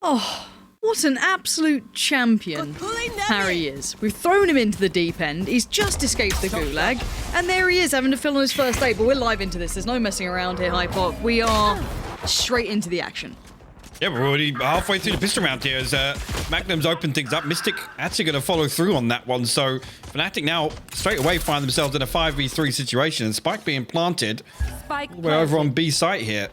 Oh, what an absolute champion Harry is. We've thrown him into the deep end. He's just escaped the gulag. And there he is, having to fill on his first aid. But we're live into this. There's no messing around here, Hypoc. We are straight into the action. Yeah, we're already halfway through the pistol round here as Magnum's opened things up. Mystic actually going to follow through on that one. So FNATIC now straight away find themselves in a 5v3 situation. And Spike being planted. We're over on B site here.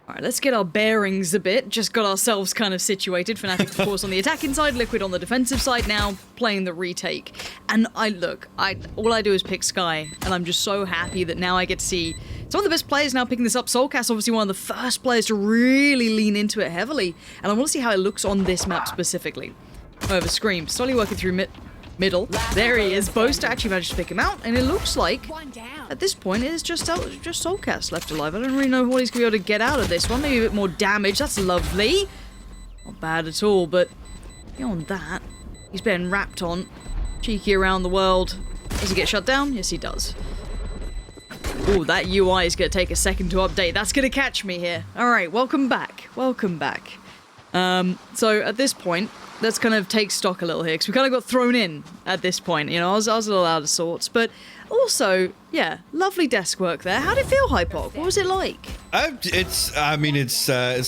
All right, let's get our bearings a bit. Just got ourselves kind of situated. FNATIC, of course, on the attacking side, Liquid on the defensive side now, playing the retake. And all I do is pick Skye, and I'm just so happy that now I get to see some of the best players now picking this up. Soulcast, obviously one of the first players to really lean into it heavily, and I want to see how it looks on this map specifically. However, Scream, slowly working through middle. There he is. Boast actually managed to pick him out, and it looks like at this point it is just Soulcast left alive. I don't really know what he's going to be able to get out of this one. Maybe a bit more damage. That's lovely. Not bad at all, but beyond that, he's been wrapped on. Cheeky around the world. Does he get shut down? Yes, he does. Ooh, that UI is going to take a second to update. That's going to catch me here. All right, welcome back. Welcome back. So at this point, let's kind of take stock a little here, because we kind of got thrown in at this point. You know, I was a little out of sorts, but also, yeah, lovely desk work there. How did it feel, Hypoc? What was it like? It's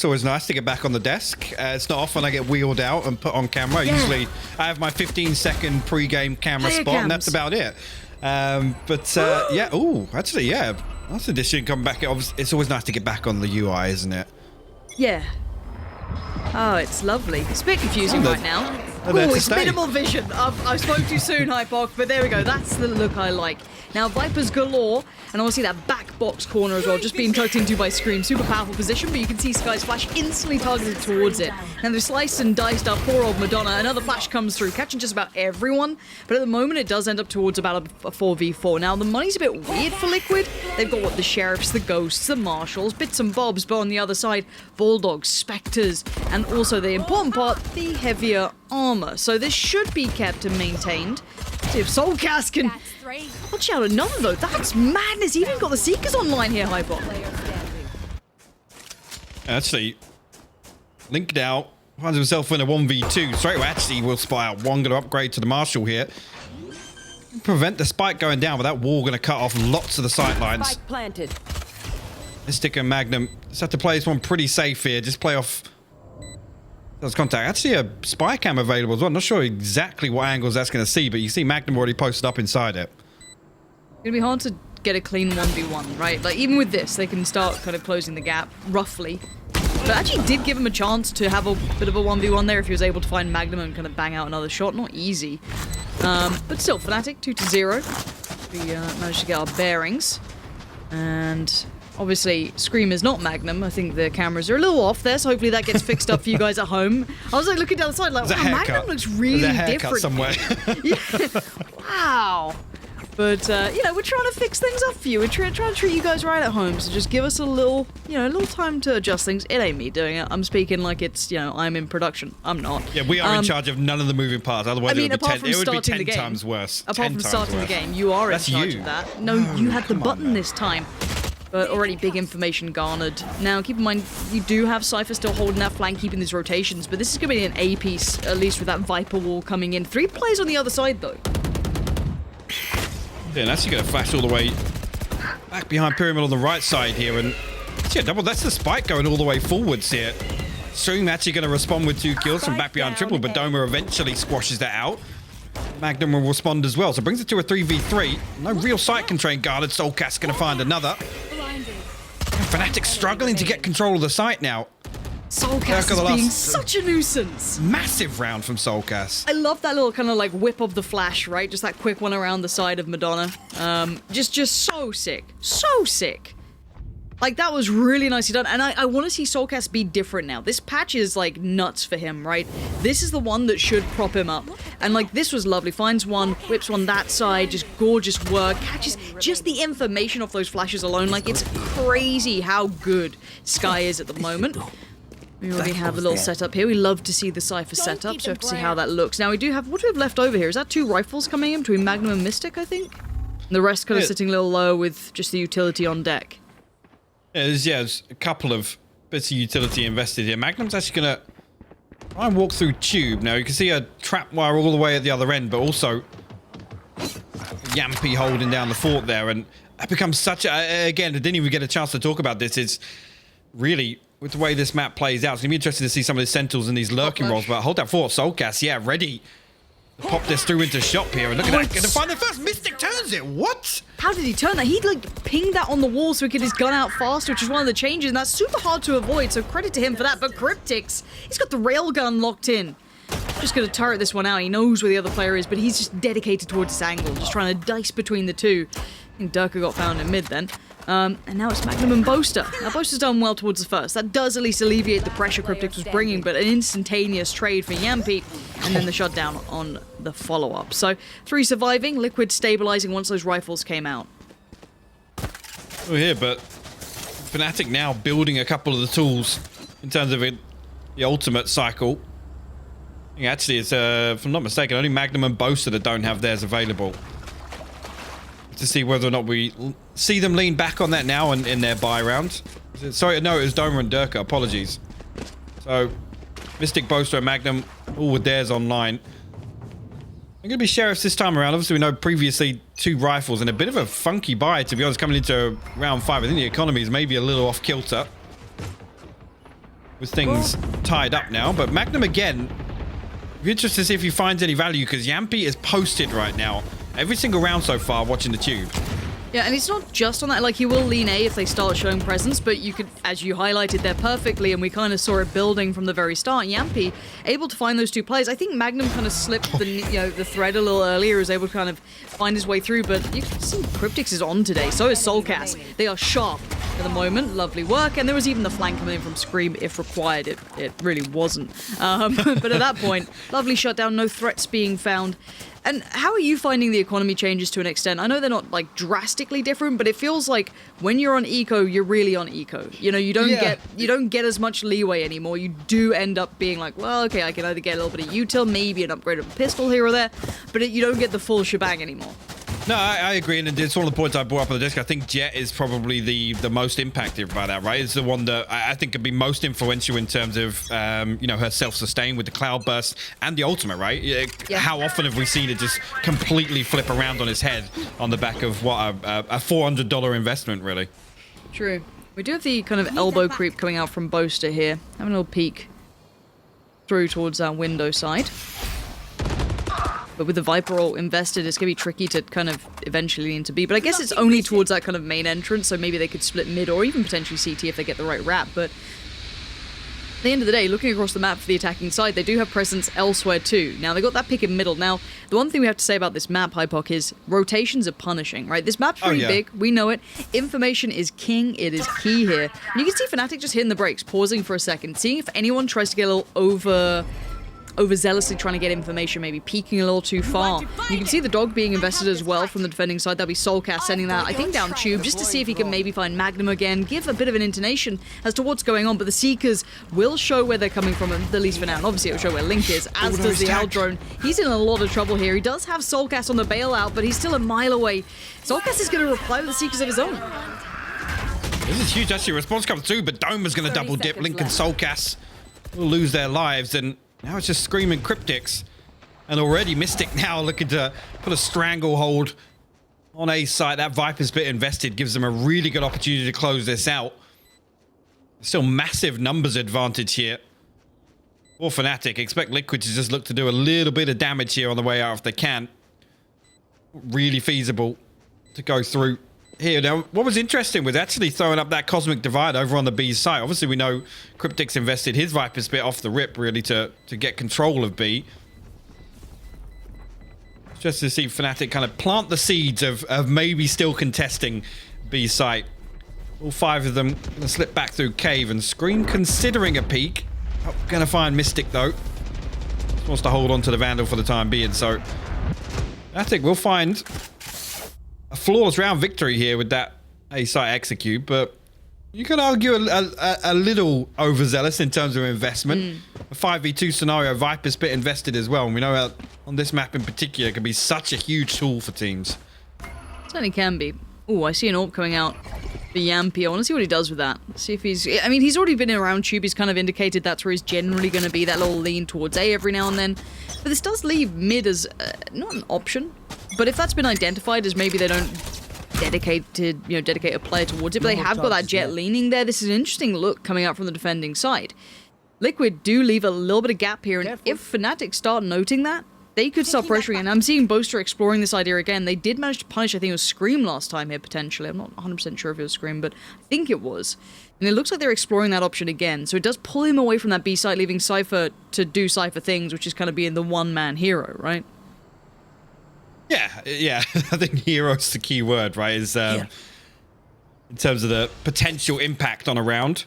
always nice to get back on the desk. It's not often I get wheeled out and put on camera. Yeah. Usually I have my 15-second pre-game camera Player spot, cams. and that's about it. Yeah. Ooh, actually, yeah. That's addition coming back. It's always nice to get back on the UI, isn't it? Yeah. Oh, it's lovely. It's a bit confusing right now. Oh, it's minimal vision. I spoke too soon, Hypoc, but there we go. That's the look I like. Now, Vipers galore, and obviously that back box corner as well, just being tucked into by Scream. Super powerful position, but you can see Skye's flash instantly targeted towards it. And they've sliced and diced up poor old Madonna. Another flash comes through, catching just about everyone, but at the moment it does end up towards about a 4v4. Now, the money's a bit weird for Liquid. They've got, the Sheriffs, the Ghosts, the Marshals, bits and bobs, but on the other side, Bulldogs, Spectres, and also the important part, the heavier armor. So this should be kept and maintained. See if Soulcast can watch out another though. That's madness. He even got the Seekers online here, Hypoc. Actually, Link now finds himself in a 1v2. Straight away, actually, will spy out one. Going to upgrade to the Marshal here. Prevent the spike going down, but that wall going to cut off lots of the sight lines. Spike planted. Mystic and Magnum just have to play this one pretty safe here. Just play off those contact. Actually, a spy cam available as well. I'm not sure exactly what angles that's going to see, but you see Magnum already posted up inside it. It's going to be hard to get a clean 1v1, right? Like, even with this, they can start kind of closing the gap, roughly. But actually did give him a chance to have a bit of a 1v1 there if he was able to find Magnum and kind of bang out another shot. Not easy. But still, FNATIC, 2-0. We managed to get our bearings. And obviously, Scream is not Magnum. I think the cameras are a little off there, so hopefully that gets fixed up for you guys at home. I was like looking down the side, like, wow, Magnum looks really different. Somewhere. Yeah. Wow. But, you know, we're trying to fix things up for you. We're trying to treat you guys right at home, so just give us a little, you know, a little time to adjust things. It ain't me doing it. I'm speaking like it's, you know, I'm in production. I'm not. Yeah, we are in charge of none of the moving parts. Otherwise, it would be 10 times worse. Apart from starting the game, you are in charge of that. No, you had the button this time. But already big information garnered. Now, keep in mind, you do have Cypher still holding that flank, keeping these rotations, but this is going to be an A piece, at least with that Viper wall coming in. 3 players on the other side, though. Yeah, and actually going to flash all the way back behind Pyramid on the right side here. And yeah, that's the spike going all the way forwards here. Stream actually going to respond with 2 kills from back behind Triple, but Doma eventually squashes that out. Magnum will respond as well, so brings it to a 3v3. No real sight constraint guarded. Soulcast going to find another. FNATIC struggling to get control of the site now. Soulcast is being such a nuisance. Massive round from Soulcast. I love that little kind of like whip of the flash, right? Just that quick one around the side of Madonna. Just so sick. So sick. Like, that was really nicely done. And I want to see Soulcast be different now. This patch is, like, nuts for him, right? This is the one that should prop him up. And, like, this was lovely. Finds one, whips one that side, just gorgeous work. Catches just the information off those flashes alone. Like, it's crazy how good Skye is at the moment. We already have a little setup here. We love to see the Cypher setup, so we have to see how that looks. Now, we do have, what do we have left over here? Is that 2 rifles coming in between Magnum and Mystic, I think? And the rest kind of sitting a little low with just the utility on deck. There's a couple of bits of utility invested here. Magnum's actually going to Try and walk through tube. Now you can see a trap wire all the way at the other end, but also Yampy holding down the fort there, and that becomes such a, again, I didn't even get a chance to talk about this. It's really, with the way this map plays out, it's gonna be interesting to see some of the Sentinels and these lurking rolls, but hold that fort. Soulcast, yeah, ready to pop this through into shop here, and look at that, gonna find the first. Mystic turns it. What? How did he turn that? He like pinged that on the wall so he could get his gun out faster, which is one of the changes, and that's super hard to avoid, so credit to him for that. But Cryptix, he's got the railgun locked in. Just gonna turret this one out. He knows where the other player is, but he's just dedicated towards this angle, just trying to dice between the two. I think Durka got found in mid then. And now it's Magnum and Boaster. Now Boaster's done well towards the first. That does at least alleviate the pressure Cryptix was bringing, but an instantaneous trade for Yampy, and then the shutdown on the follow-up. So 3 surviving, Liquid stabilizing once those rifles came out. We're here, but FNATIC now building a couple of the tools in terms of it, the ultimate cycle. I think actually it's, if I'm not mistaken, only Magnum and Boaster that don't have theirs available. To see whether or not we see them lean back on that now in their buy round. Sorry, no, it was Doma and Durka. Apologies. So, Mystic, Boaster, and Magnum, all with theirs online. I'm going to be Sheriffs this time around. Obviously, we know previously 2 rifles and a bit of a funky buy, to be honest, coming into round 5. I think the economy is maybe a little off kilter with things tied up now. But Magnum again, be interested to see if he finds any value, because Yampy is posted right now. Every single round so far, watching the tube. Yeah, and it's not just on that. Like, he will lean A if they start showing presence, but you could, as you highlighted there perfectly, and we kind of saw it building from the very start, Yampy able to find those 2 players. I think Magnum kind of slipped the the thread a little earlier, was able to kind of find his way through, but you can see Cryptix is on today. So is Soulcast. They are sharp at the moment. Lovely work, and there was even the flank coming in from Scream if required. It really wasn't. But at that point, lovely shutdown, no threats being found. And how are you finding the economy changes to an extent? I know they're not like drastically different, but it feels like when you're on eco, you're really on eco. You know, you don't get as much leeway anymore. You do end up being like, well, okay, I can either get a little bit of util, maybe an upgrade of a pistol here or there, but you don't get the full shebang anymore. No, I agree, and it's one of the points I brought up on the desk. I think Jet is probably the most impacted by that, right? It's the one that I think could be most influential in terms of, her self-sustain with the cloud burst and the ultimate, right? Yeah. How often have we seen it just completely flip around on his head on the back of, what, a $400 investment, really? True. We do have the kind of elbow creep coming out from Boaster here. Having a little peek through towards our window side. But with the Viper all invested, it's going to be tricky to kind of eventually lean to B. But I guess it's only towards that kind of main entrance, so maybe they could split mid or even potentially CT if they get the right wrap. But at the end of the day, looking across the map for the attacking side, they do have presence elsewhere too. Now, they got that pick in middle. Now, the one thing we have to say about this map, Hypoc, is rotations are punishing, right? This map's pretty big. We know it. Information is king. It is key here. And you can see FNATIC just hitting the brakes, pausing for a second, seeing if anyone tries to get a little overzealously trying to get information, maybe peeking a little too far. You can see the dog being invested as well from the defending side. That'll be Soulcast sending that, I think, down tube, just to see if he can maybe find Magnum again, give a bit of an intonation as to what's going on, but the Seekers will show where they're coming from, at least for now, and obviously it'll show where Link is, as does the L drone. He's in a lot of trouble here. He does have Soulcast on the bailout, but he's still a mile away. Soulcast is going to reply with the Seekers of his own. This is huge, actually. Response comes through, but Doma's going to double dip. Link and Soulcast will lose their lives, and now it's just screaming Cryptix. And already Mystic now looking to put a stranglehold on A site. That Viper's bit invested gives them a really good opportunity to close this out. Still massive numbers advantage here for FNATIC. Expect Liquid to just look to do a little bit of damage here on the way out if they can. Really feasible to go through here. Now, what was interesting was actually throwing up that Cosmic Divide over on the B site. Obviously, we know Cryptix invested his Viper's bit off the rip, really, to get control of B. Just to see FNATIC kind of plant the seeds of maybe still contesting B site. All 5 of them going to slip back through cave, and Scream considering a peek. Oh, going to find Mystic, though. Just wants to hold on to the Vandal for the time being, so FNATIC will find a flawless round victory here with that A-site execute, but you could argue a little overzealous in terms of investment. A 5v2 scenario, Viper's bit invested as well, and we know that on this map in particular, it can be such a huge tool for teams. Certainly can be. Oh, I see an AWP coming out for Yampy. I want to see what he does with that. See if he's... I mean, he's already been around Tube. He's kind of indicated that's where he's generally going to be, that little lean towards A every now and then. But this does leave mid as not an option. But if that's been identified as maybe they don't dedicate a player towards it, but they have got that jet leaning there, this is an interesting look coming out from the defending side. Liquid do leave a little bit of gap here, and if FNATIC start noting that, they could start pressuring, and I'm seeing Boaster exploring this idea again. They did manage to punish, I think it was Scream last time here, potentially. I'm not 100% sure if it was Scream, but I think it was. And it looks like they're exploring that option again, so it does pull him away from that B site, leaving Cypher to do Cypher things, which is kind of being the one-man hero, right? Yeah. I think hero's the key word, right? Is in terms of the potential impact on a round.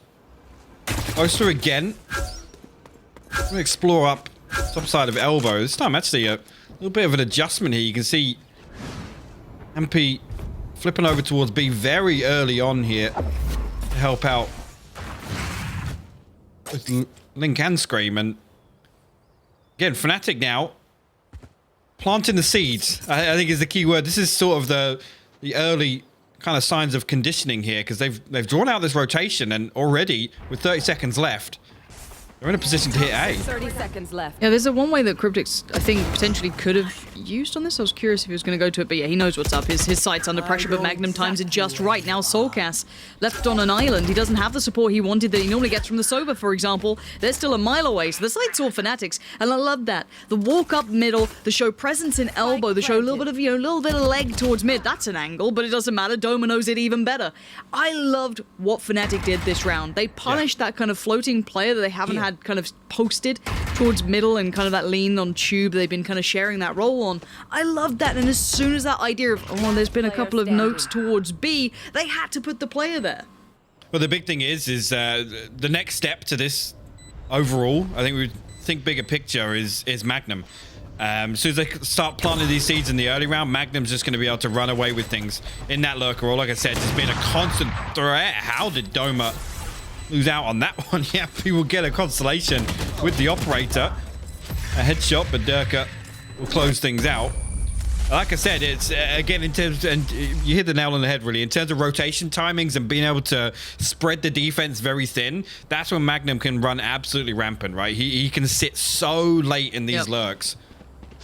Boaster again. I'm going to explore up top side of elbow. This time actually a little bit of an adjustment here. You can see MP flipping over towards B very early on here to help out with Link and Scream. And again, FNATIC now planting the seeds, I think is the key word. This is sort of the early kind of signs of conditioning here, because they've drawn out this rotation, and already with 30 seconds left, they're in a position to hit A. 30 seconds left. Yeah, there's a one way that Cryptic's, I think, potentially could have used on this. I was curious if he was going to go to it, but yeah, he knows what's up. His sight's under pressure, but Magnum times it just right. Now Soulcast left on an island. He doesn't have the support he wanted that he normally gets from the Sober, for example. They're still a mile away, so the sight's all FNATIC's, and I love that. The walk up middle, the show presence in elbow, the show a little bit of, little bit of leg towards mid. That's an angle, but it doesn't matter. Doma knows it even better. I loved what FNATIC did this round. They punished that kind of floating player that they haven't had kind of posted towards middle, and kind of that lean on Tube they've been kind of sharing that role on. I loved that, and as soon as that idea of, oh, there's been a couple of notes towards B, they had to put the player there. Well, the big thing is the next step to this overall, I think we would think bigger picture is Magnum. As soon as they start planting these seeds in the early round, Magnum's just going to be able to run away with things in that lurker role. Like I said, it's been a constant threat. How did Doma lose out on that one? Yeah, we will get a consolation with the operator. A headshot, but Durka will close things out. Like I said, it's again in terms, and you hit the nail on the head really, in terms of rotation timings and being able to spread the defense very thin. That's when Magnum can run absolutely rampant, right? He can sit so late in these lurks.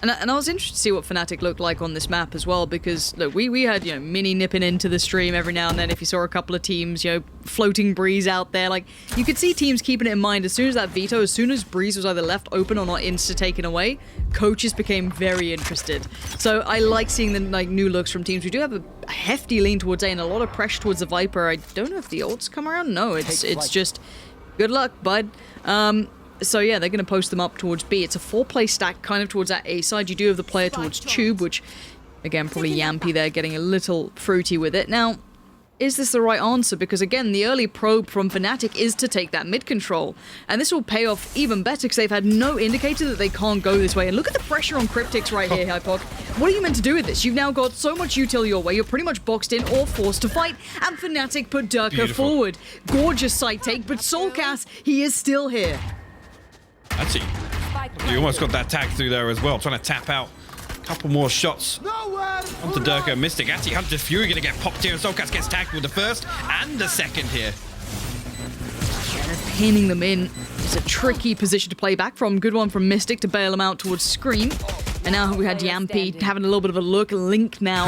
And I was interested to see what FNATIC looked like on this map as well, because look, we had Mini nipping into the stream every now and then. If you saw a couple of teams, floating Breeze out there, like you could see teams keeping it in mind. As soon as that veto, as soon as Breeze was either left open or not insta taken away, coaches became very interested. So I like seeing the new looks from teams. We do have a hefty lean towards A and a lot of pressure towards the Viper. I don't know if the ults come around. No, it's just good luck, bud. So yeah, they're going to post them up towards B. It's a 4-play stack kind of towards that A side. You do have the player towards Tube, which, again, probably Yampy there getting a little fruity with it. Now, is this the right answer? Because again, the early probe from FNATIC is to take that mid control. And this will pay off even better because they've had no indicator that they can't go this way. And look at the pressure on Cryptics right here, Hypoc. What are you meant to do with this? You've now got so much util your way. You're pretty much boxed in or forced to fight. And FNATIC put Durka forward. Gorgeous side take, but Soulcast, he is still here. Actually, you almost got that tag through there as well, trying to tap out a couple more shots onto Durka. Mystic. Actually, Hunter's Fury going to get popped here, and Soulcast gets tagged with the first and the second here. Yeah, they're pinning them in. It's a tricky position to play back from. Good one from Mystic to bail them out towards Scream. And now we had Yampy having a little bit of a look. Link now,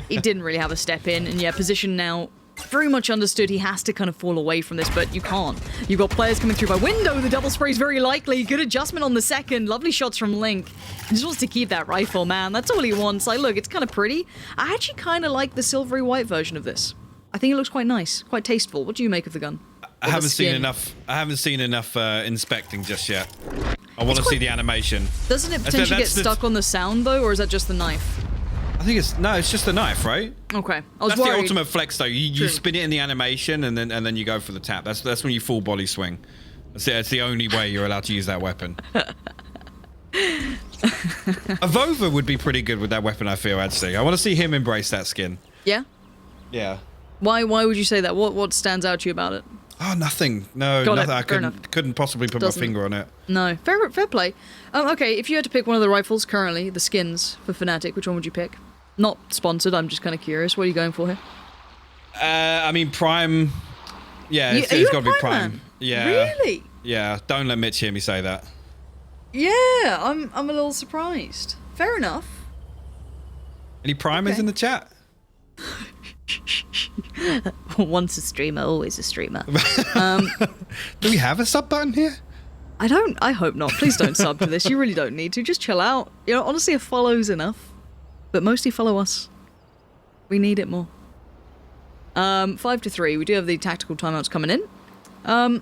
he didn't really have a step in. And yeah, position now very much understood. He has to kind of fall away from this, but you can't. You've got players coming through by window. The double spray is very likely. Good adjustment on the second. Lovely shots from Link. He just wants to keep that rifle, man. That's all he wants. Like, look, it's kind of pretty. I actually kind of like the silvery white version of this. I think it looks quite nice, quite tasteful. What do you make of the gun? I haven't seen enough inspecting just yet. I want to see the animation. Doesn't it potentially get stuck on the sound though, or is that just the knife? I think it's just the knife, right? Okay, I was That's worried. the ultimate flex, though. You spin it in the animation, and then you go for the tap. That's when you full body swing. That's the only way you're allowed to use that weapon. A Vova would be pretty good with that weapon, I feel. Actually, I want to see him embrace that skin. Yeah. Yeah. Why would you say that? What stands out to you about it? Oh, nothing. No, Got nothing. it. I couldn't possibly put my finger on it. No, fair play. Okay, if you had to pick one of the rifles currently, the skins for FNATIC, which one would you pick? Not sponsored, I'm just kind of curious. What are you going for here? I mean, Prime. Yeah, it's got to be Prime. Man? Yeah. Really? Yeah. Don't let Mitch hear me say that. Yeah, I'm a little surprised. Fair enough. Any primers in the chat? Once a streamer, always a streamer. Do we have a sub button here? I hope not. Please don't sub to this. You really don't need to. Just chill out. You know, honestly, a follow's enough. But mostly follow us. We need it more. 5-3. We do have the tactical timeouts coming in.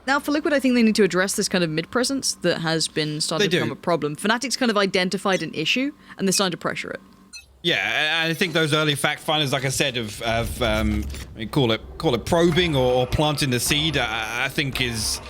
Now, for Liquid, I think they need to address this kind of mid-presence that has been starting to become a problem. FNATIC's kind of identified an issue, and they're starting to pressure it. Yeah, I think those early fact finders, like I said, call it probing or planting the seed, I think is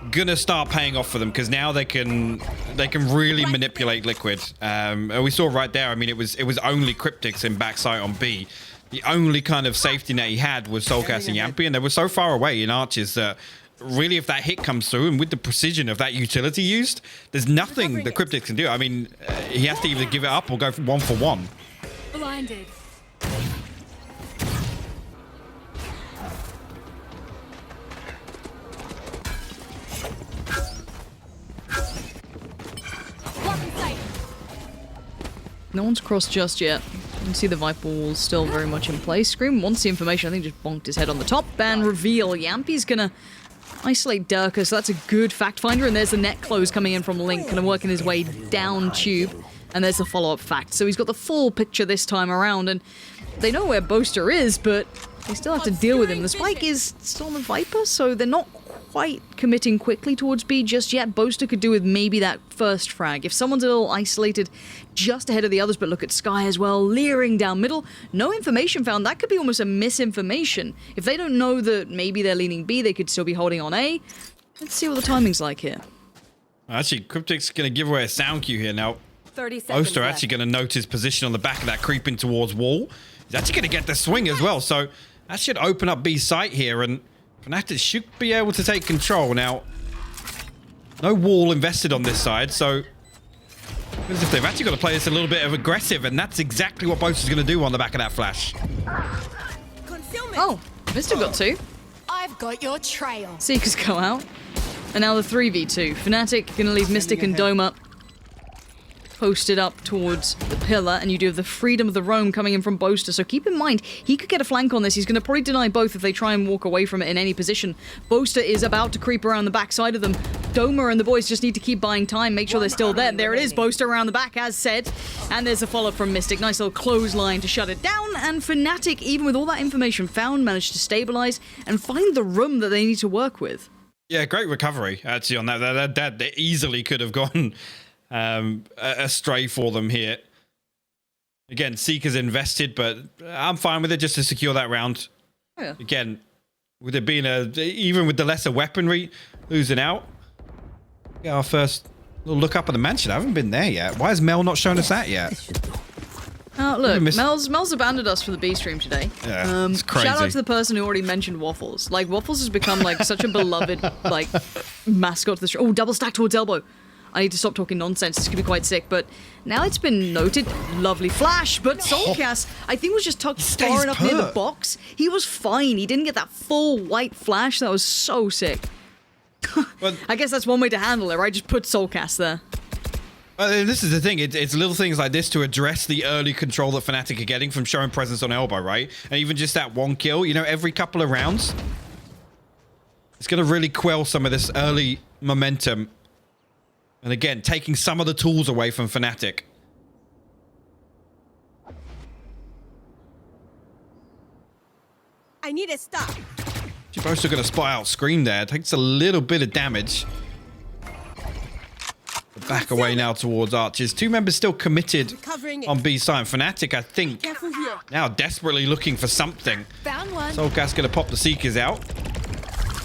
gonna start paying off for them, because now they can really manipulate Liquid. And we saw right there. I mean, it was only Cryptics in backside on B. The only kind of safety net he had was Soulcast and Yampy, and they were so far away in arches that really, if that hit comes through, and with the precision of that utility used, there's nothing the Cryptics can do. I mean, he has to either give it up or go for 1-for-1. Blinded. No one's crossed just yet. You can see the Viper wall still very much in place. Scream wants the information. I think just bonked his head on the top. Ban reveal. Yampy's gonna isolate Durka, so that's a good fact finder. And there's the net close coming in from Link, kind of working his way down tube. And there's the follow-up fact. So he's got the full picture this time around, and they know where Boaster is, but they still have to deal with him. The spike is still on the Viper, so they're not quite committing quickly towards B just yet. Boaster could do with maybe that first frag. If someone's a little isolated just ahead of the others, but look at Sky as well, leering down middle. No information found. That could be almost a misinformation. If they don't know that maybe they're leaning B, they could still be holding on A. Let's see what the timing's like here. Actually, Cryptic's going to give away a sound cue here now. 30 seconds Boaster actually going to note his position on the back of that creeping towards wall. He's actually going to get the swing as well, so that should open up B's site here, and FNATIC should be able to take control. Now, no wall invested on this side, so as if they've actually got to play this a little bit of aggressive, and that's exactly what Boaster's going to do on the back of that flash. Oh, Mr. got two. I've got your trail. Seekers go out. And now the 3v2. FNATIC going to leave Mystic and Dome up. Posted up towards the pillar, and you do have the freedom of the roam coming in from Boaster, so keep in mind, he could get a flank on this. He's going to probably deny both if they try and walk away from it in any position. Boaster is about to creep around the backside of them. Doma and the boys just need to keep buying time, make sure they're still there. There it is, Boaster around the back, as said. And there's a follow-up from Mystic. Nice little clothesline to shut it down, and FNATIC, even with all that information found, managed to stabilize and find the room that they need to work with. Yeah, great recovery, actually, on that. That easily could have gone astray for them here. Again, Seeker's invested, but I'm fine with it just to secure that round. Yeah. Again, with it being even with the lesser weaponry losing out. Yeah, our first little look up at the mansion. I haven't been there yet. Why has Mel not shown us that yet? Oh, look, Mel's abandoned us for the B stream today. Yeah, it's crazy. Shout out to the person who already mentioned Waffles. Like, Waffles has become, like, such a beloved, like, mascot to the stream. Oh, double stack towards elbow. I need to stop talking nonsense. This could be quite sick, but now it's been noted. Lovely flash, but Soulcast, I think, was just tucked far enough near the box. He was fine. He didn't get that full white flash. That was so sick. Well, I guess that's one way to handle it, right? Just put Soulcast there. This is the thing. It's little things like this to address the early control that FNATIC are getting from showing presence on elbow, right? And even just that one kill, you know, every couple of rounds, it's going to really quell some of this early momentum. And again, taking some of the tools away from FNATIC. I need to stop. You're both still going to spot out Scream there. Takes a little bit of damage. Back away now towards Arches. Two members still committed on B side. FNATIC, I think, now desperately looking for something. Found one. Soulcast going to pop the Seekers out.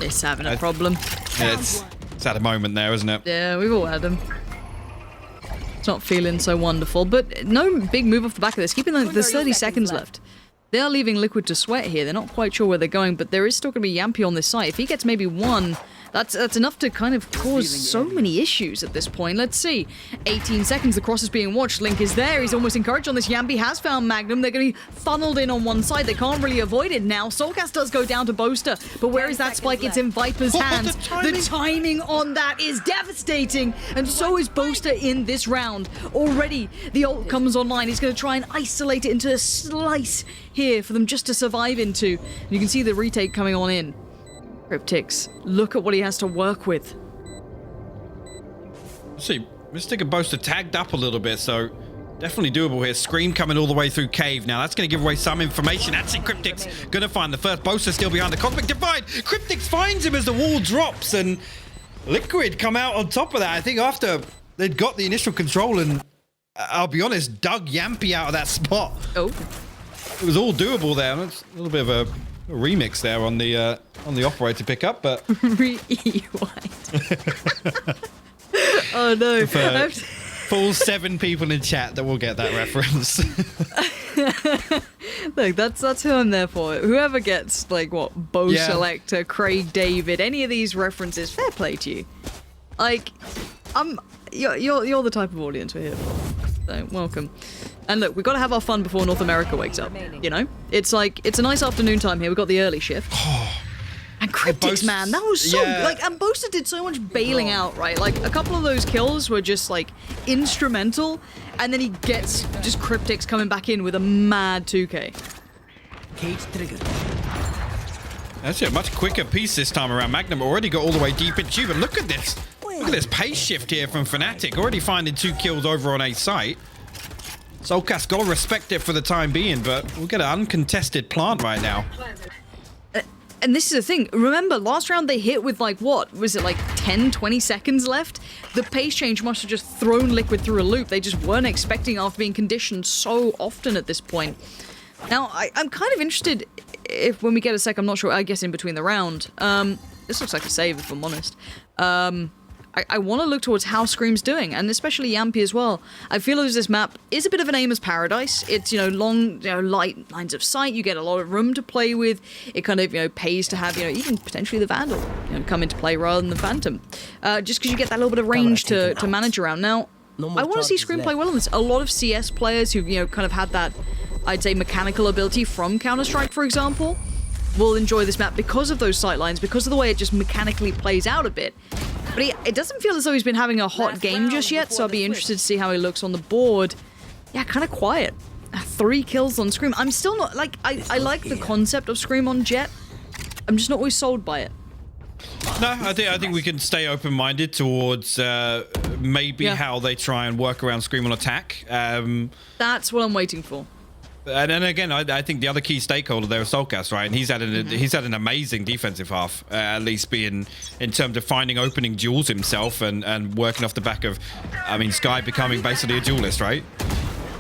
It's having a problem. Yeah, it's had a moment there, isn't it? Yeah, we've all had them. It's not feeling so wonderful, but no big move off the back of this. Keep in mind, there's 30 seconds left. They are leaving Liquid to sweat here. They're not quite sure where they're going, but there is still going to be Yampy on this site. If he gets maybe one That's enough to kind of cause so many issues at this point. Let's see. 18 seconds, the cross is being watched. Link is there. He's almost encouraged on this. Yampi has found Magnum. They're going to be funneled in on one side. They can't really avoid it now. Soulcast does go down to Boaster, but where is that spike? It's in Viper's hands. The timing on that is devastating, and so is Boaster in this round. Already, the ult comes online. He's going to try and isolate it into a slice here for them just to survive into. And you can see the retake coming on in. Cryptix, look at what he has to work with. See, Mystic and Boaster tagged up a little bit, so definitely doable here. Scream coming all the way through Cave. Now, that's going to give away some information. Actually, Cryptix going to find the first. Boaster still behind the cockpit. Divide! Cryptix finds him as the wall drops, and Liquid come out on top of that. I think after they'd got the initial control and, I'll be honest, dug Yampi out of that spot. Oh. It was all doable there. It's a little bit of a remix there on the operator pickup, but oh no! Full 7 people in chat that will get that reference. Look, that's who I'm there for. Whoever gets like what Bo Selector, Craig David, any of these references, fair play to you. Like, you're the type of audience we're here for. So welcome. And look, we've got to have our fun before North America wakes up, you know? It's like, it's a nice afternoon time here. We've got the early shift. And Cryptix, man, that was so, like, and Boaster did so much bailing out, right? Like, a couple of those kills were just, like, instrumental, and then he gets just Cryptix coming back in with a mad 2K. Cage triggered. That's a much quicker piece this time around. Magnum already got all the way deep in tube, and look at this. Look at this pace shift here from FNATIC. Already finding 2 kills over on A site. Soulcast got to respect it for the time being, but we'll get an uncontested plant right now. And this is the thing. Remember, last round they hit with, like, what? Was it, like, 10, 20 seconds left? The pace change must have just thrown Liquid through a loop. They just weren't expecting after being conditioned so often at this point. Now, I'm kind of interested if, when we get a sec, I'm not sure, I guess in between the round. This looks like a save, if I'm honest. I want to look towards how Scream's doing, and especially Yampi as well. I feel as this map is a bit of an aim as paradise. It's, you know, long, you know, light lines of sight. You get a lot of room to play with. It kind of, you know, pays to have, you know, even potentially the Vandal, you know, come into play rather than the Phantom. Just because you get that little bit of range to manage around. Now, I want to see Scream play well on this. A lot of CS players who, you know, kind of had that, I'd say, mechanical ability from Counter-Strike, for example, will enjoy this map because of those sight lines, because of the way it just mechanically plays out a bit. But it doesn't feel as though he's been having a hot game just yet, so I'll be interested to see how he looks on the board. Yeah, kind of quiet. 3 kills on Scream. I'm still not, like, I like the concept of Scream on Jet. I'm just not always sold by it. No, I think we can stay open-minded towards maybe how they try and work around Scream on attack. That's what I'm waiting for. And then again, I think the other key stakeholder there is Soulcast, right? And he's had an amazing defensive half, at least being in terms of finding opening duels himself and working off the back of, I mean, Sky becoming basically a duelist, right?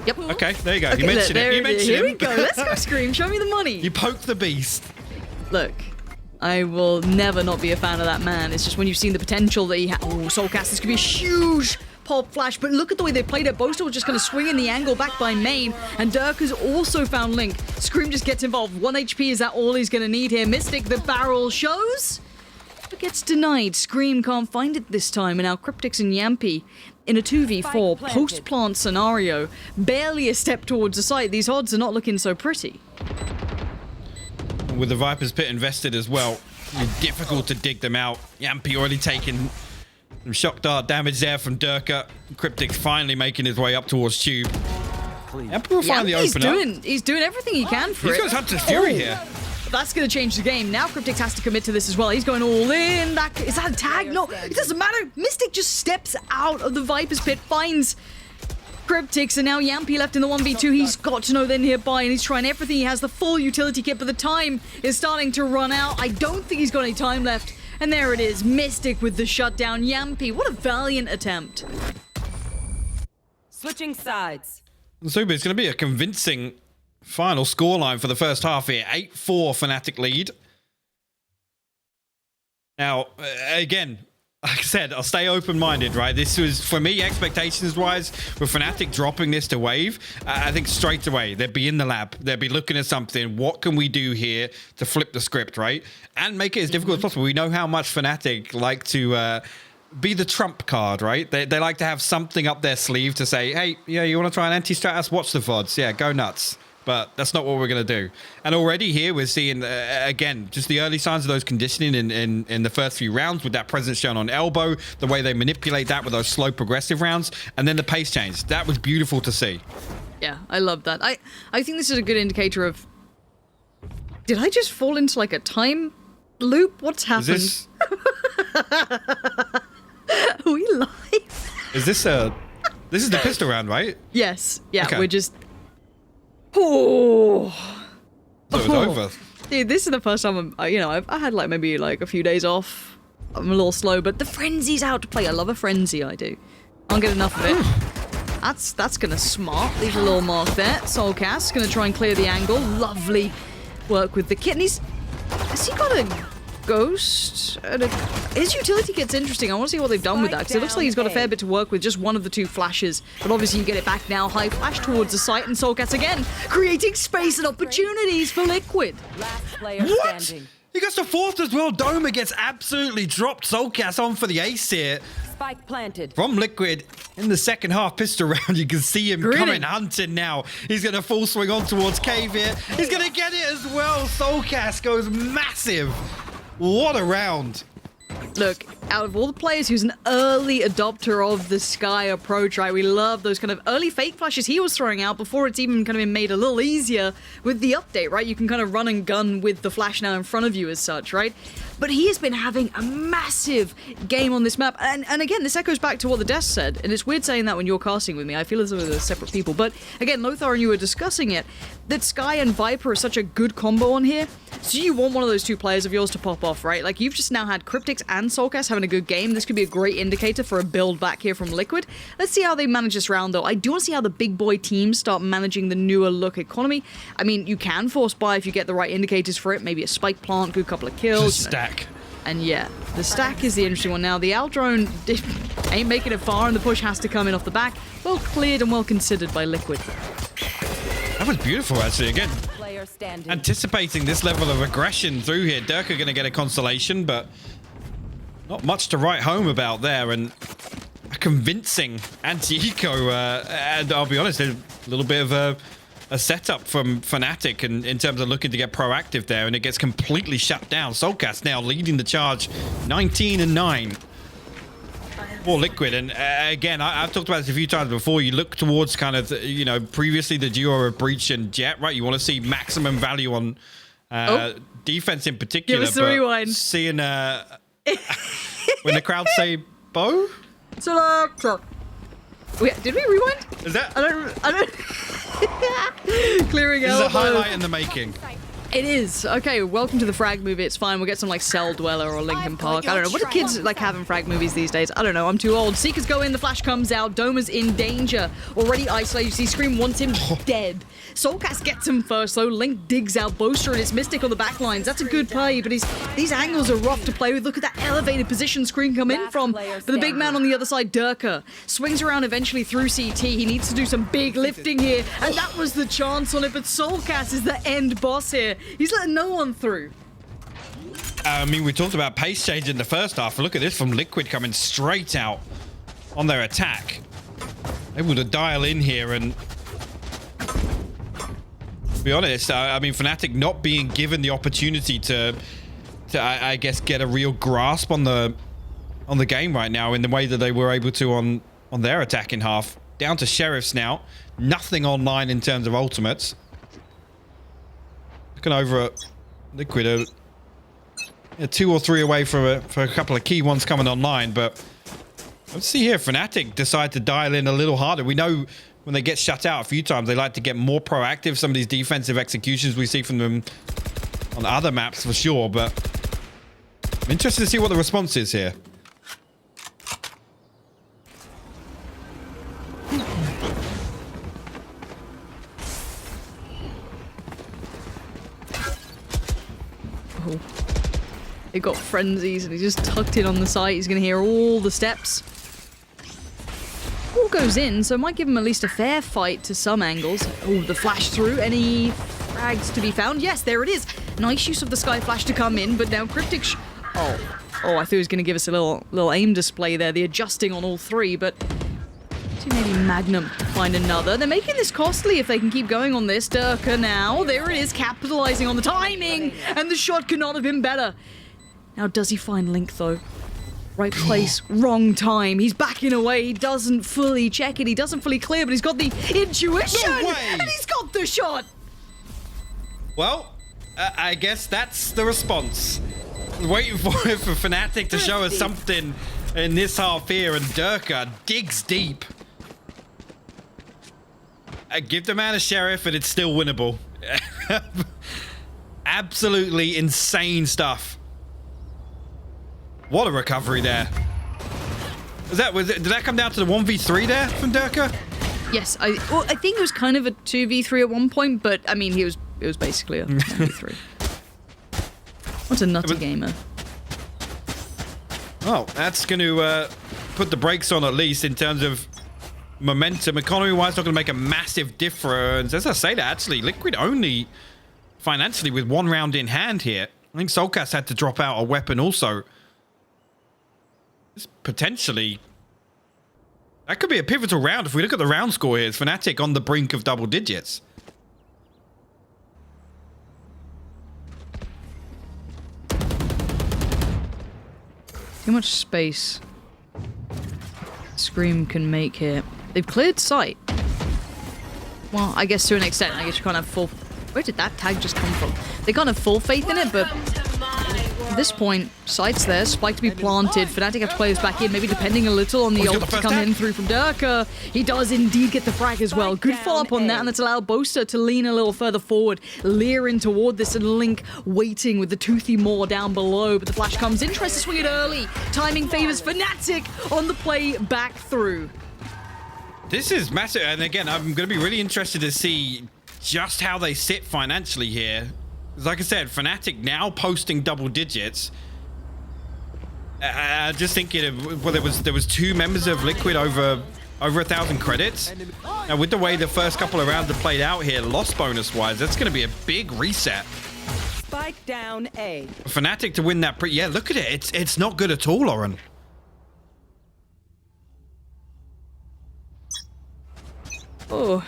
Yep. Okay, there you go. Okay, You mentioned it. You mentioned Here him. we go. Let's go, Scream. Show me the money. You poked the beast. Look, I will never not be a fan of that man. It's just when you've seen the potential that he has. Oh, Soulcast, this could be a huge pop flash, but look at the way they played it. Boaster was just going to swing in the angle back by main, and Dirk has also found Link. Scream just gets involved. 1 HP, is that all he's going to need here? Mystic, the barrel shows, but gets denied. Scream can't find it this time, and now Cryptix and Yampi in a 2v4 post-plant scenario. Barely a step towards the site. These odds are not looking so pretty. With the Viper's Pit invested as well, it's difficult to dig them out. Yampi already taking some shock dart damage there from Durka. Cryptix finally making his way up towards Tube. Yampi will find the opener. He's doing everything he can for it. He's got Hunter's Fury here. That's going to change the game. Now Cryptix has to commit to this as well. He's going all in. Is that a tag? No, it doesn't matter. Mystic just steps out of the Viper's Pit, finds Cryptix, and now Yampi left in the 1v2. He's got to know they're nearby, and he's trying everything. He has the full utility kit, but the time is starting to run out. I don't think he's got any time left. And there it is, Mystic with the shutdown. Yampi, what a valiant attempt. Switching sides. Zuba, it's going to be a convincing final scoreline for the first half here. 8-4 FNATIC lead. Now, again, like I said, I'll stay open-minded, right? This was, for me, expectations-wise, with FNATIC dropping this to Wave, I think straight away, they'd be in the lab. They'd be looking at something. What can we do here to flip the script, right? And make it as difficult as possible. We know how much FNATIC like to be the trump card, right? They like to have something up their sleeve to say, hey, yeah, you want to try an anti-stratus? Watch the VODs. Yeah, go nuts. But that's not what we're going to do. And already here we're seeing, again, just the early signs of those conditioning in the first few rounds with that presence shown on elbow, the way they manipulate that with those slow progressive rounds, and then the pace change. That was beautiful to see. Yeah, I love that. I think this is a good indicator of... Did I just fall into like a time loop? What's happened? Is this... Are we live? Is this a... This is the pistol round, right? Yes. Yeah, Okay. we're just... Oh, So it was over. Dude, this is the first time I had like maybe like a few days off. I'm a little slow, but the frenzy's out to play. I love a frenzy, I do. I don't get enough of it. That's gonna smart. Leave a little mark there. Soulcast gonna try and clear the angle. Lovely work with the kidneys. Has he got a ghost? His utility gets interesting. I want to see what they've done with that, because it looks like he's got a fair bit to work with, just one of the two flashes. But obviously you get it back now. High flash towards the site, and Soulcast again, creating space and opportunities for Liquid. Last player What? standing. He gets the fourth as well. Doma gets absolutely dropped. Soulcast on for the ace here. Spike planted. From Liquid in the second half pistol round, you can see him Gritty. coming hunting now. He's going to full swing on towards Cave here. He's going to get it as well. Soulcast goes massive. What a round. Look, out of all the players who's an early adopter of the Sky approach, right? We love those kind of early fake flashes he was throwing out before it's even kind of been made a little easier with the update, right? You can kind of run and gun with the flash now in front of you as such, right? But he has been having a massive game on this map. And again, this echoes back to what the desk said. And it's weird saying that when you're casting with me. I feel as though they're separate people. But again, Lothar and you were discussing it, that Sky and Viper are such a good combo on here. So you want one of those two players of yours to pop off, right? Like, you've just now had Cryptix and Soulcast having a good game. This could be a great indicator for a build back here from Liquid. Let's see how they manage this round, though. I do want to see how the big boy teams start managing the newer look economy. I mean, you can force buy if you get the right indicators for it. Maybe a spike plant, good couple of kills. Stack. And yeah, the stack is the interesting one. Now, the Al drone ain't making it far, and the push has to come in off the back. Well cleared and well considered by Liquid. That was beautiful, actually. Again, Player standing. anticipating this level of aggression through here. Durka going to get a consolation, but not much to write home about there. And a convincing anti-eco. And I'll be honest, a little bit of a setup from FNATIC in terms of looking to get proactive there, and it gets completely shut down. Soulcast now leading the charge, 19-9 for Liquid. And again, I've talked about this a few times before. You look towards kind of, previously the duo of Breach and Jet, right? You want to see maximum value on defense in particular. Give us the rewind. Seeing when the crowd say Bo? Wait, did we rewind? Is that? I don't. Clearing This is elbow. a highlight in the making. It is. Okay, welcome to the frag movie. It's fine. We'll get some like Cell Dweller or Linkin I've Park. got I don't your know. What do kids trail. like have in frag movies these days? I don't know. I'm too old. Seekers go in. The flash comes out. Doma's in danger. Already isolated. You see Scream wants him dead. Soulcast gets him first though. Link digs out Boaster and it's Mystic on the back lines. That's a good play, but these angles are rough to play with. Look at that elevated position Scream come in from. But the big man on the other side, Durka, swings around eventually through CT. He needs to do some big lifting here, and that was the chance on it. But Soulcast is the end boss here. He's letting no one through. I mean, we talked about pace change in the first half. Look at this from Liquid coming straight out on their attack. Able to dial in here and... To be honest, I mean, FNATIC not being given the opportunity to I guess, get a real grasp on the game right now in the way that they were able to on their attacking half. Down to Sheriffs now. Nothing online in terms of ultimates. Looking over at Liquid, 2 or 3 away for a couple of key ones coming online, but let's see here. FNATIC decide to dial in a little harder. We know when they get shut out a few times, they like to get more proactive. Some of these defensive executions we see from them on other maps for sure, but I'm interested to see what the response is here. They've got frenzies and he's just tucked in on the site. He's going to hear all the steps. All goes in, so it might give him at least a fair fight to some angles. Oh, the flash through. Any frags to be found? Yes, there it is. Nice use of the sky flash to come in, but now Cryptic... Oh, I thought he was going to give us a little aim display there. The adjusting on all three, but... Maybe Magnum find another. They're making this costly if they can keep going on this. Durka now. There it is, capitalizing on the timing. And the shot could not have been better. Now, does he find Link, though? Right place, wrong time. He's backing away. He doesn't fully check it. He doesn't fully clear, but he's got the intuition. No way. And he's got the shot. Well, I guess that's the response. Waiting for FNATIC to show us something in this half here, and Durka digs deep. Give the man a sheriff and it's still winnable. Absolutely insane stuff. What a recovery there. Did that come down to the 1v3 there from Durka? Yes, I think it was kind of a 2v3 at one point, but I mean, it was basically a 1v3. What a nutty gamer. Well, that's going to put the brakes on, at least in terms of momentum. Economy-wise, not going to make a massive difference. As I say that, actually, Liquid only financially with one round in hand here. I think Soulcast had to drop out a weapon also. This potentially... That could be a pivotal round if we look at the round score here. It's FNATIC on the brink of double digits. Too much space Scream can make here. They've cleared sight. Well, I guess to an extent. I guess you can't have full... Where did that tag just come from? They can't have full faith in it, but at this point, sight's there. Spike to be planted. FNATIC have to play this back in, maybe depending a little on the ult to come in through from Durka. He does indeed get the frag as well. Good follow-up on that, and that's allowed Boaster to lean a little further forward, leer in toward this, and Link waiting with the toothy maw down below. But the flash comes in, tries to swing it early. Timing favors FNATIC on the play back through. This is massive, and again, I'm going to be really interested to see just how they sit financially here. Like I said, FNATIC now posting double digits. Just thinking of, well, there was two members of Liquid over 1,000 credits. Now, with the way the first couple of rounds have played out here, loss bonus wise, that's going to be a big reset. Spike down A. FNATIC to win that. Yeah, look at it. It's not good at all, Lauren. Oh.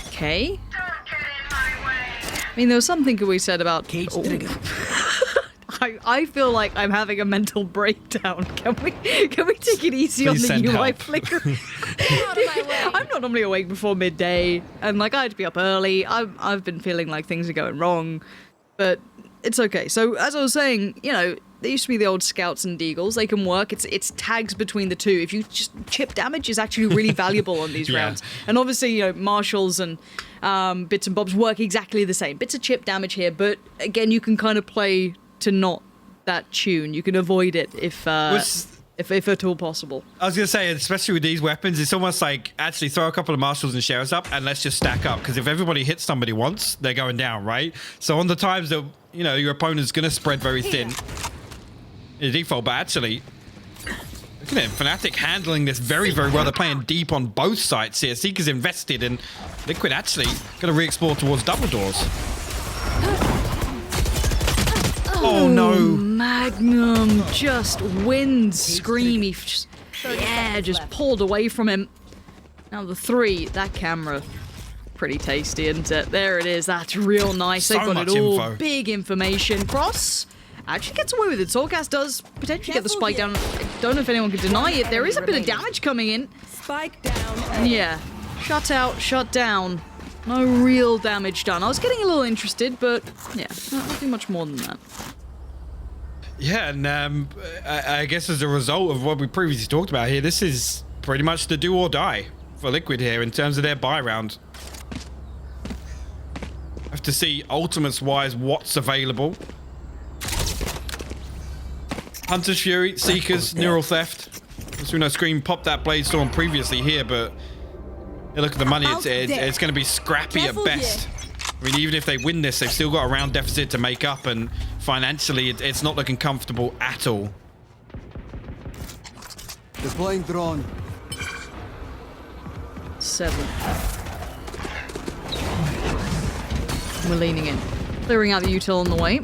Okay. I mean, there was something we said about... I feel like I'm having a mental breakdown. Can we take it easy on the UI flicker? I'm not normally awake before midday, and like I had to be up early. I've been feeling like things are going wrong, but it's okay. So as I was saying, you know, there used to be the old Scouts and Deagles. They can work. It's tags between the two. If you just chip damage is actually really valuable on these rounds. And obviously, you know, Marshals and Bits and Bobs work exactly the same. Bits of chip damage here, but again, you can kind of play to not that tune. You can avoid it if at all possible. I was going to say, especially with these weapons, it's almost like actually throw a couple of Marshals and Sheriffs up and let's just stack up. Because if everybody hits somebody once, they're going down, right? So on the times that, you know, your opponent's going to spread very thin, the default, but actually, look at it, FNATIC handling this very, very well. They're playing deep on both sides here. Seeker's invested, and Liquid actually going to re-explore towards double doors. Oh no! Magnum just wins Scream. He just pulled away from him. Now the 3, that camera, pretty tasty, isn't it? There it is. That's real nice. They've got it all. Info. Big information. Cross actually gets away with it. Soulcast does potentially get the spike down. I don't know if anyone can deny it. There is a bit of damage coming in. Spike down. Yeah. Shut out, shut down. No real damage done. I was getting a little interested, but yeah, nothing much more than that. Yeah, and I guess as a result of what we previously talked about here, this is pretty much the do or die for Liquid here in terms of their buy round. Have to see ultimates-wise what's available. Hunter's Fury, Seekers, Neural Theft. As we know, Scream popped that Blade Storm previously here, but yeah, look at the money. It's going to be scrappy at best. I mean, even if they win this, they've still got a round deficit to make up, and financially, it's not looking comfortable at all. Deploying drone. 7. We're leaning in. Clearing out the util on the way.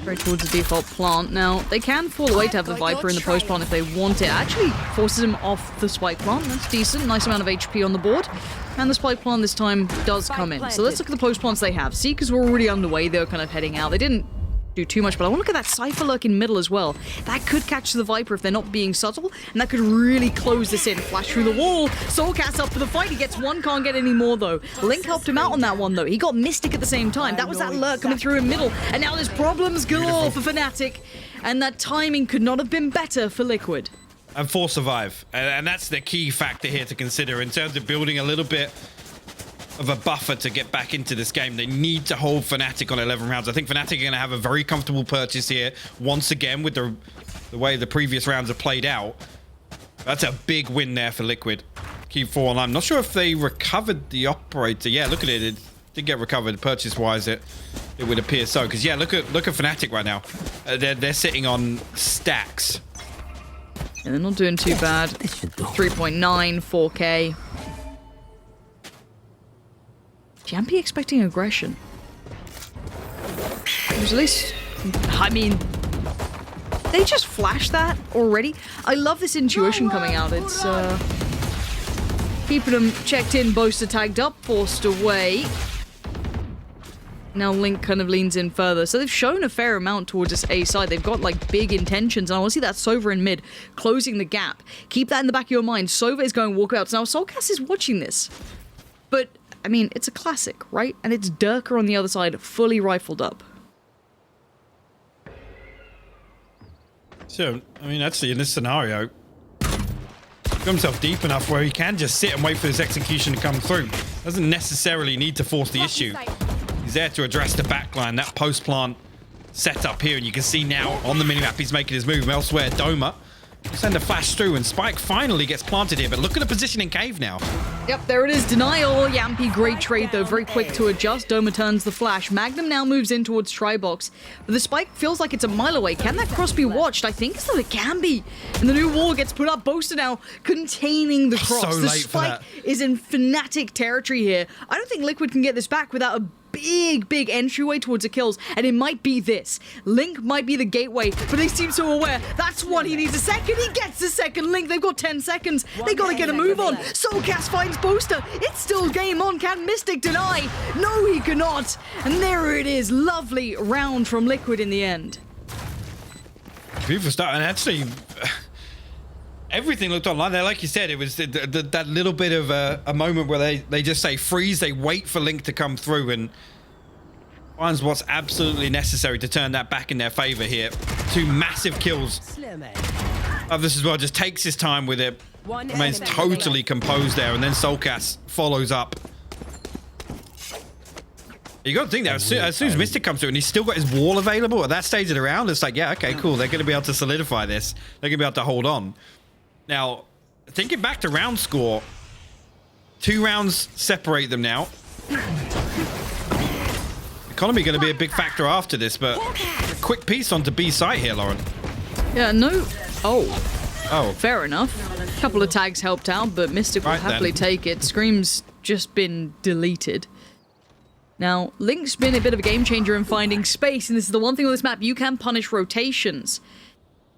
Straight towards the default plant. Now, they can fall away to have the Viper in the post plant if they want it. Actually forces him off the spike plant. That's decent. Nice amount of HP on the board. And the spike plant this time does come in. So let's look at the post plants they have. Seekers were already underway. They were kind of heading out. They didn't do too much, but I want to look at that Cypher lurk in middle as well. That could catch the Viper if they're not being subtle, and that could really close this in. Flash through the wall. Soulcast up for the fight. He gets one, can't get any more though. Link helped him out on that one though. He got Mystic at the same time. That was that lurk coming through in middle, and now there's problems galore for FNATIC, and that timing could not have been better for Liquid. And force survive, and that's the key factor here to consider in terms of building a little bit of a buffer to get back into this game. They need to hold FNATIC on 11 rounds. I think FNATIC are going to have a very comfortable purchase here once again with the way the previous rounds have played out. That's a big win there for Liquid. Keep 4 online. I'm not sure if they recovered the operator. Yeah, look at it. It did get recovered purchase-wise. It would appear so. Because yeah, look at FNATIC right now. They're sitting on stacks. And they're not doing too bad. 3.9, 4K. Jampy expecting aggression. There's at least, I mean, they just flashed that already. I love this intuition coming out. It's keeping them checked in, Boaster tagged up, forced away. Now Link kind of leans in further. So they've shown a fair amount towards this A side. They've got like big intentions. And I want to see that Sova in mid, closing the gap. Keep that in the back of your mind. Sova is going walkabouts. Now Soulcast is watching this. But I mean, it's a classic, right? And it's Durka on the other side, fully rifled up. So, I mean, actually, in this scenario, he got himself deep enough where he can just sit and wait for his execution to come through. Doesn't necessarily need to force the issue. He's there to address the backline, that post plant set up here, and you can see now on the minimap he's making his move elsewhere. Doma send a flash through, and Spike finally gets planted here, but look at the position in Cave now. Yep, there it is. Denial. Yampy, great trade though. Very quick to adjust. Doma turns the flash. Magnum now moves in towards Tribox. But the spike feels like it's a mile away. Can that cross be watched? I think so. It can be. And the new wall gets put up. Boaster now containing the cross. So the late for spike that. is in FNATIC territory here. I don't think Liquid can get this back without a big entryway towards the kills, and it might be this. Link might be the gateway, but they seem so aware. That's one. He needs a second. He gets the second. Link, they've got 10 seconds. They gotta get a move on. Soulcast finds Boaster. It's still game on. Can Mystic deny? No, he cannot. And there it is. Lovely round from Liquid in the end. Beautiful start, and actually, everything looked online there. Like you said, it was that little bit of a moment where they just say freeze, they wait for Link to come through and finds what's absolutely necessary to turn that back in their favor here. 2 massive kills. This as well, just takes his time with it. Remains totally composed there, and then Soulcast follows up. You got to think that as soon as Mystic comes through and he's still got his wall available at that stage of the round, it's like, yeah, okay, cool. They're going to be able to solidify this. They're going to be able to hold on. Now, thinking back to round score, 2 rounds separate them now. Economy going to be a big factor after this, but a quick piece onto B site here, Lauren. Yeah, no. Oh, fair enough. A couple of tags helped out, but Mystic will happily take it. Scream's just been deleted. Now, Link's been a bit of a game changer in finding space, and this is the one thing on this map, you can punish rotations.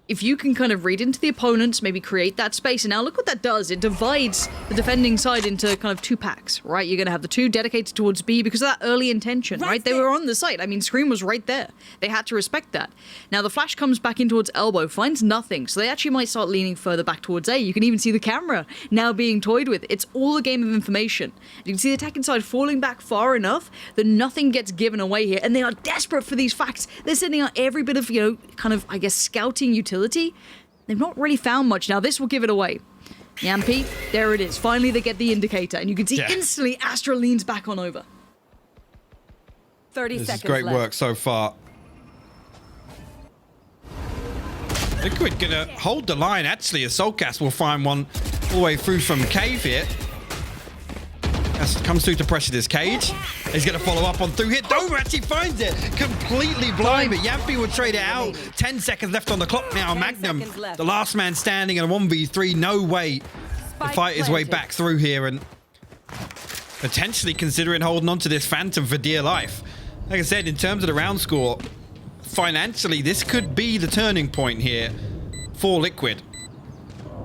If you can kind of read into the opponents, maybe create that space, and now look what that does. It divides the defending side into kind of 2 packs, right? You're going to have the 2 dedicated towards B because of that early intention, right? They were on the site. I mean, Scream was right there. They had to respect that. Now, the flash comes back in towards elbow, finds nothing, so they actually might start leaning further back towards A. You can even see the camera now being toyed with. It's all a game of information. You can see the attacking side falling back far enough that nothing gets given away here, and they are desperate for these facts. They're sending out every bit of, you know, kind of, I guess, scouting utility. They've not really found much. Now this will give it away. Yampy, there it is. Finally they get the indicator, and you can see instantly Astra leans back on over. 30 This seconds is great left. work so far. Liquid gonna hold the line actually, as Soulcast will find one all the way through from Cave here. Comes through to pressure this cage. He's going to follow up on through here. Domer actually finds it. Completely blind, but Yampi will trade it out. 10 seconds left on the clock now. Magnum, the last man standing in a 1v3. No way to fight his way back through here and potentially considering holding on to this Phantom for dear life. Like I said, in terms of the round score, financially, this could be the turning point here for Liquid.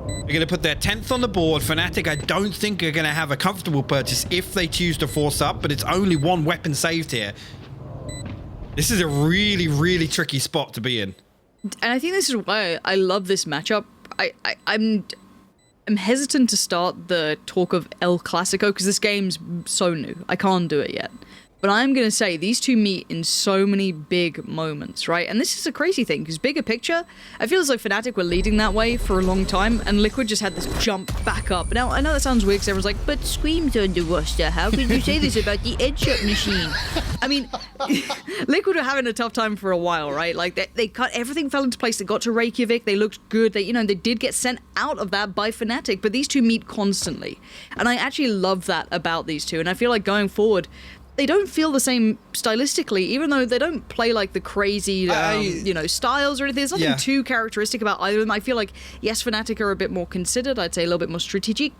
They're going to put their 10th on the board. FNATIC, I don't think are going to have a comfortable purchase if they choose to force up, but it's only one weapon saved here. This is a really, really tricky spot to be in. And I think this is why I love this matchup. I'm hesitant to start the talk of El Clasico because this game's so new. I can't do it yet. But I'm going to say these two meet in so many big moments, right? And this is a crazy thing, because bigger picture, I feel as like FNATIC were leading that way for a long time, and Liquid just had this jump back up. Now, I know that sounds weird, because everyone's like, but Scream's on the roster. How can you say this about the headshot machine? I mean, Liquid were having a tough time for a while, right? Like, they cut, everything fell into place. They got to Reykjavik. They looked good. They, they did get sent out of that by FNATIC, but these two meet constantly. And I actually love that about these two. And I feel like going forward, they don't feel the same stylistically, even though they don't play like the crazy, styles or anything. There's nothing too characteristic about either of them. I feel like, yes, FNATIC are a bit more considered. I'd say a little bit more strategic.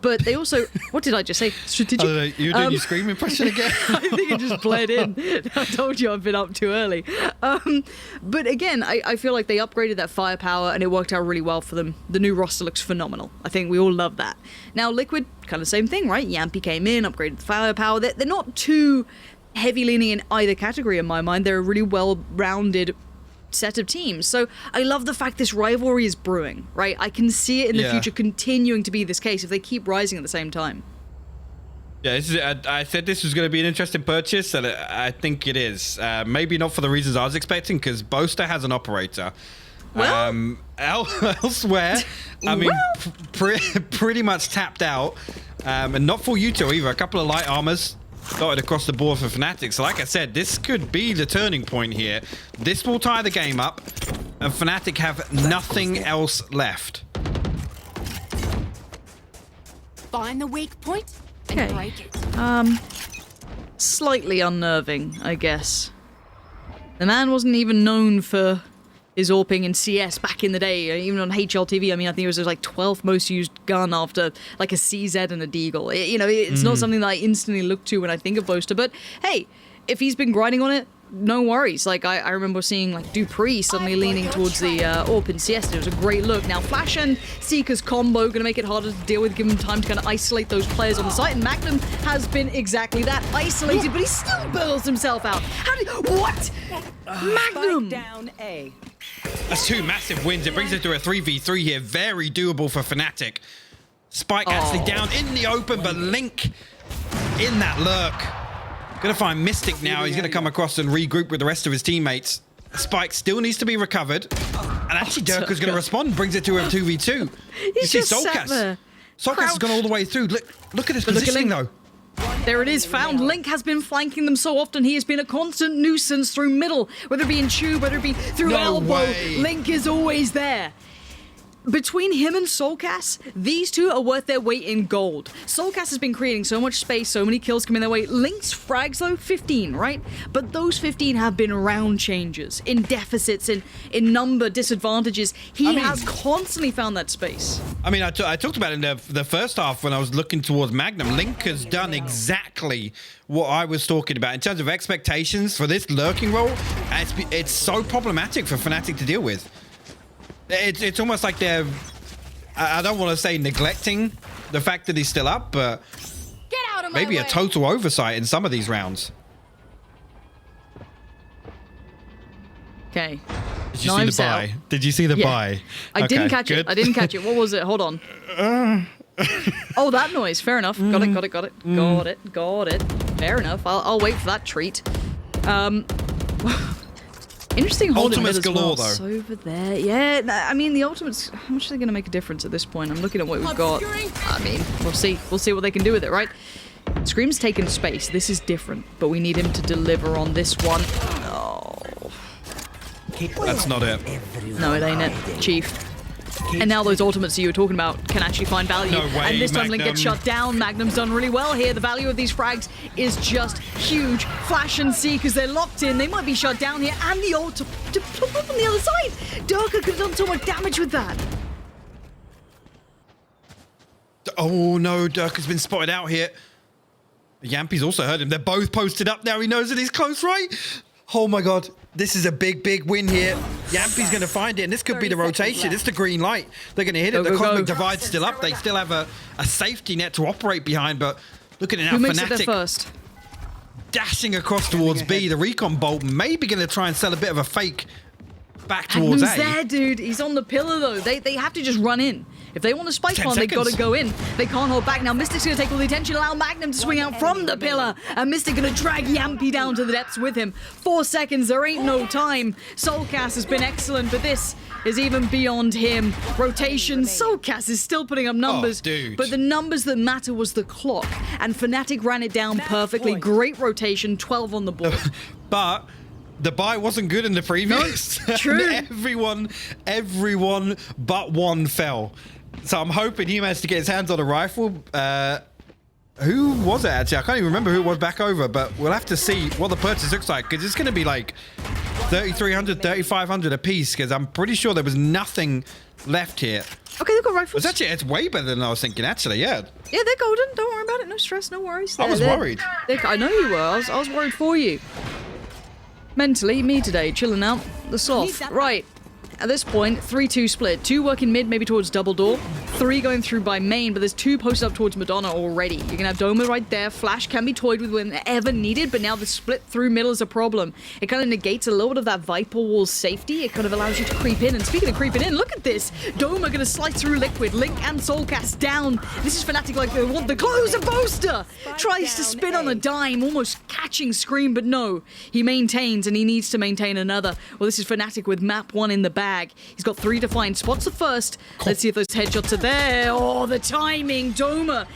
But they also, what did I just say? Strategic? I don't know, you doing your Scream impression again? I think it just bled in. I told you I've been up too early. But again, I feel like they upgraded that firepower and it worked out really well for them. The new roster looks phenomenal. I think we all love that. Now, Liquid, kind of same thing, right? Yampi came in, upgraded the firepower. They're not too heavy leaning in either category in my mind. They're a really well-rounded set of teams. So I love the fact this rivalry is brewing, right? I can see it in the future continuing to be this case if they keep rising at the same time. Yeah, I said this was going to be an interesting purchase, and I think it is. Maybe not for the reasons I was expecting, because Boaster has an operator. Well, elsewhere, I mean, pretty much tapped out, and not for Yuto either. A couple of light armors dotted across the board for FNATIC. So like I said, this could be the turning point here. This will tie the game up, and FNATIC have nothing else left. Find the weak point and break it. Slightly unnerving, I guess. The man wasn't even known for his AWPing in CS back in the day, even on HLTV. I mean, I think it was like 12th most used gun after like a CZ and a Deagle. It's not something that I instantly look to when I think of Boaster, but hey, if he's been grinding on it, no worries. Like, I remember seeing like Dupree suddenly leaning towards the AWP in CS. It was a great look. Now, Flash and Seeker's combo going to make it harder to deal with, give him time to kind of isolate those players on the site, and Magnum has been exactly that, isolated, but he still burls himself out. What? Magnum! Spike down A. That's two massive wins. It brings it to a 3v3 here. Very doable for FNATIC. Spike actually down in the open, but Link in that lurk. Gonna find Mystic now. He's gonna come across and regroup with the rest of his teammates. Spike still needs to be recovered. And actually Durka's gonna respond, brings it to a 2v2. You see Soulcast. Soulcast has gone all the way through. Look at his positioning though. There it is, found. Link has been flanking them so often. He has been a constant nuisance through middle, whether it be in tube, whether it be through elbow. Link is always there. Between him and Soulcast, these two are worth their weight in gold. Soulcast has been creating so much space, so many kills coming their way. Link's frags, though, 15, right? But those 15 have been round changes, in deficits, in number disadvantages. He has constantly found that space. I mean, I talked about it in the first half when I was looking towards Magnum. Link has done exactly what I was talking about in terms of expectations for this lurking role. It's so problematic for FNATIC to deal with. It's almost like they're, I don't want to say neglecting the fact that he's still up, but Get out of my maybe way. a total oversight in some of these rounds. Okay. Did you see the buy? Did you see the buy? I didn't catch it. I didn't catch it. What was it? Hold on. Oh, that noise. Fair enough. Got it. Fair enough. I'll wait for that treat. Interesting holding Ultimates mid as galore, well. though. So over there. Yeah, I mean, the ultimates, how much are they going to make a difference at this point? I'm looking at what we've got. I mean, we'll see. We'll see what they can do with it, right? Scream's taken space. This is different, but we need him to deliver on this one. Oh. That's not it. No, it ain't it. Chief. And now those ultimates that you were talking about can actually find value. No way, and this time Link gets Magnum. shut down. Magnum's done really well here. The value of these frags is just huge. Flash and see, because they're locked in. They might be shut down here. And the ult to pop up on the other side. Durka could have done so much damage with that. Oh no, Dirk has been spotted out here. Yampy's also heard him. They're both posted up now. He knows that he's close, right? Oh my god. This is a big win here. Yampy's going to find it, and this could be the rotation. It's the green light. They're going to hit it. The Cosmic Divide's still up. They still have a safety net to operate behind, but look at it now. Who makes it there FNATIC first? dashing across towards B. The Recon Bolt maybe going to try and sell a bit of a fake back towards Magnum's A. there, dude. He's on the pillar, though. They have to just run in. If they want to spike 10 one, they've got to seconds. go in. They can't hold back. Now Mystic's going to take all the attention, allow Magnum to swing out from the pillar. And Mystic going to drag Yampy down to the depths with him. 4 seconds, there ain't no time. Soulcast has been excellent, but this is even beyond him. Rotation, Soulcast is still putting up numbers. Dude. But the numbers that matter was the clock. And FNATIC ran it down perfectly. Great rotation, 12 on the board. But the buy wasn't good in the previous. No, true. Everyone but one fell. So I'm hoping he managed to get his hands on a rifle. Who was it actually? I can't even remember who it was back over, but we'll have to see what the purchase looks like, because it's going to be like 3,300, 3,500 a piece, because I'm pretty sure there was nothing left here. Okay, they've got rifles. It's way better than I was thinking, actually, yeah. Yeah, they're golden. Don't worry about it. No stress, no worries. I was worried. I know you were. I was worried for you. Mentally, me today, chilling out. The sloth. Right. At this point, 3-2 split. 2 working mid, maybe towards double door. 3 going through by main, but there's 2 posted up towards Madonna already. You're gonna have Doma right there. Flash can be toyed with whenever needed, but now the split through middle is a problem. It kind of negates a little bit of that Viper Wall's safety. It kind of allows you to creep in. And speaking of creeping in, look at this. Doma gonna slice through Liquid. Link and Soulcast down. This is FNATIC like they want the closer poster. Tries to spin on a dime, almost catching Scream, but no. He maintains, and he needs to maintain another. Well, this is FNATIC with map 1 in the bag. He's got 3 defined spots. The first. Let's see if those headshots are there. Oh, the timing. Doma